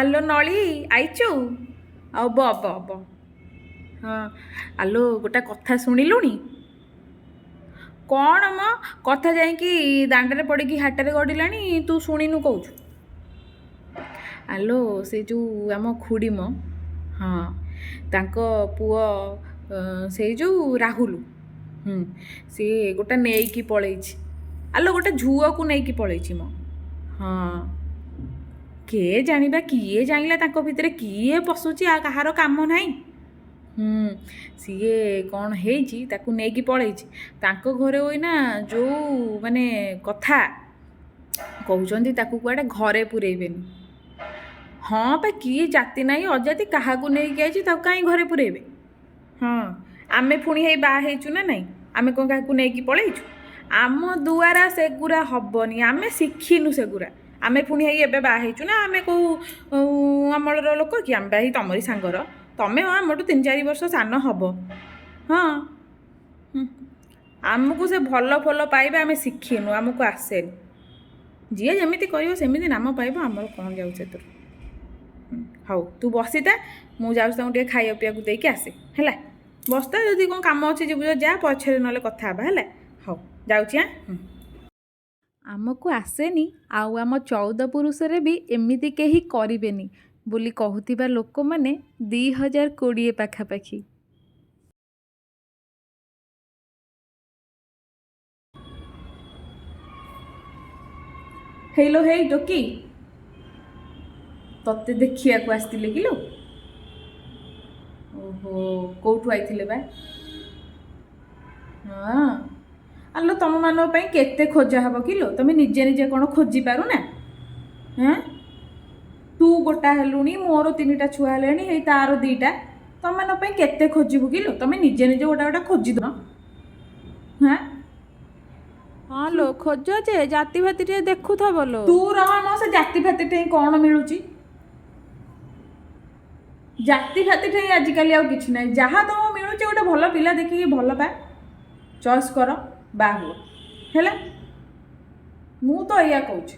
ଆଲୋ ନଳି ଆଇଛୁ ଆଉ ବ ହଁ। ଆଲୋ ଗୋଟେ କଥା ଶୁଣିଲୁଣି? କ'ଣ ମ କଥା ଯାଇକି ଦାଣ୍ଡରେ ପଡ଼ିକି ହାଟରେ ଗଡ଼ିଲାଣି ତୁ ଶୁଣିନୁ କହୁଛୁ? ଆଲୋ ସେ ଯେଉଁ ଆମ ଖୁଡ଼ିମ, ହଁ, ତାଙ୍କ ପୁଅ ସେଇ ଯେଉଁ ରାହୁଲ, ସିଏ ଗୋଟେ ନେଇକି ପଳେଇଛି। ଆଲୋ ଗୋଟେ ଝୁଅକୁ ନେଇକି ପଳେଇଛି ମ। ହଁ, କିଏ ଜାଣିବା, କିଏ ଜାଣିଲା ତାଙ୍କ ଭିତରେ କିଏ ପଶୁଛି, ଆଉ କାହାର କାମ ନାହିଁ। ସିଏ କ'ଣ ହେଇଛି ତାକୁ ନେଇକି ପଳେଇଛି। ତାଙ୍କ ଘରେ ଓଇନା ଯେଉଁ ମାନେ କଥା କହୁଛନ୍ତି ତାକୁ କୁଆଡ଼େ ଘରେ ପୁରେଇବେନି। ହଁ ବା, କିଏ ଜାତି ନାହିଁ ଅଜାତି କାହାକୁ ନେଇକି ଆଇଛି ତାକୁ କାହିଁ ଘରେ ପୁରେଇବେ? ହଁ, ଆମେ ପୁଣି ହେଇ ବାହା ହେଇଛୁ ନା ନାହିଁ? ଆମେ କ'ଣ କାହାକୁ ନେଇକି ପଳେଇଛୁ? ଆମ ଦୁଆରା ସେଗୁରା ହବନି, ଆମେ ଶିଖିନୁ ସେଗୁରା। ଆମେ ପୁଣି ହେଇ ଏବେ ବାହା ହେଇଛୁ ନା ଆମେ କେଉଁ ଅମଳର ଲୋକ କି? ଆମେ ବା ହେଇ ତମରି ସାଙ୍ଗର। ତମେ ଆମଠୁ 3-4 ବର୍ଷ ସାନ ହବ। ହଁ, ଆମକୁ ସେ ଭଲ ଭଲ ପାଇବା ଆମେ ଶିଖିନୁ, ଆମକୁ ଆସେନି। ଯିଏ ଯେମିତି କରିବ ସେମିତି ନାମ ପାଇବ, ଆମର କ'ଣ ଯାଉଛି ସେଥିରୁ। ହଉ ତୁ ବସିଥା, ମୁଁ ଯାଉଛି ତାଙ୍କୁ ଟିକେ ଖାଇବା ପିଇବାକୁ ଦେଇକି ଆସେ ହେଲା। ବସିଥା, ଯଦି କ'ଣ କାମ ଅଛି ଯିବୁ ଯା, ପଛରେ ନହେଲେ କଥା ହେବା ହେଲା। ହଉ ଯାଉଛି। ଆମକୁ ଆସେନି ଆଉ ଆମ 14 ପୁରୁଷରେ ବି ଏମିତି କେହି କରିବେନି ବୋଲି କହୁଥିବା ଲୋକମାନେ 2020 ପାଖାପାଖି। ହେଇଲୋ ହେଇ ଟୋକି, ତତେ ଦେଖିବାକୁ ଆସିଥିଲେ କିଲୋ? ଓହୋ, କୋଉଠୁ ଆଇଥିଲେ ବା? ହଁ, ଆଲୋ ତମମାନଙ୍କ ପାଇଁ କେତେ ଖୋଜା ହବ କିଲୋ? ତମେ ନିଜେ ନିଜେ କ'ଣ ଖୋଜି ପାରୁନା? ତୁ ଗୋଟା ହେଲୁଣି, ମୋର 3ଟା ଛୁଆ ହେଲେଣି, ହେଇ ତାର 2ଟା। ତମମାନଙ୍କ ପାଇଁ କେତେ ଖୋଜିବୁ କିଲୋ? ତମେ ନିଜେ ନିଜେ ଗୋଟା ଖୋଜିଦବ। ହଁ ଲୋ, ଖୋଜ ଯେ ଜାତି ଭାତି ଟିକେ ଦେଖୁଥବ ଲୋ। ତୁ ରହ ମ, ସେ ଜାତି ଭାତି ଠେଇଁ କ'ଣ ମିଳୁଛି? ଜାତି ଭାତି ଠେଇଁ ଆଜିକାଲି ଆଉ କିଛି ନାହିଁ। ଯାହା ତମକୁ ମିଳୁଛି ଗୋଟେ ଭଲ ପିଲା ଦେଖିକି ଭଲ ପା, ଚଏସ୍ କର, ବାହା ହୁଅ ହେଲା। ମୁଁ ତ ଏଇଆ କହୁଛି।